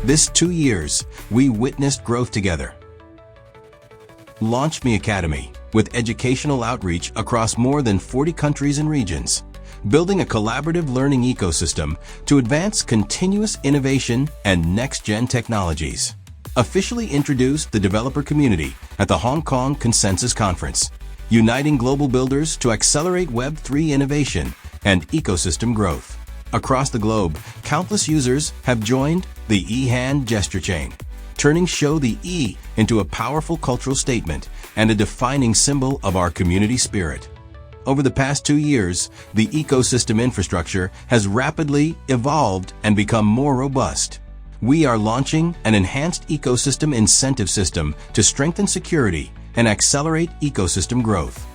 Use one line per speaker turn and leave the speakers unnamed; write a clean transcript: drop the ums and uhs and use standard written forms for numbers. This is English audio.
This 2 years, we witnessed growth together. Launch Me Academy, with educational outreach across more than 40 countries and regions, building a collaborative learning ecosystem to advance continuous innovation and next-gen technologies. Officially introduced the developer community at the Hong Kong Consensus Conference, uniting global builders to accelerate Web3 innovation and ecosystem growth. Across the globe, countless users have joined the eHand gesture chain, turning Show the E into a powerful cultural statement and a defining symbol of our community spirit. Over the past 2 years, the ecosystem infrastructure has rapidly evolved and become more robust. We are launching an enhanced ecosystem incentive system to strengthen security and accelerate ecosystem growth.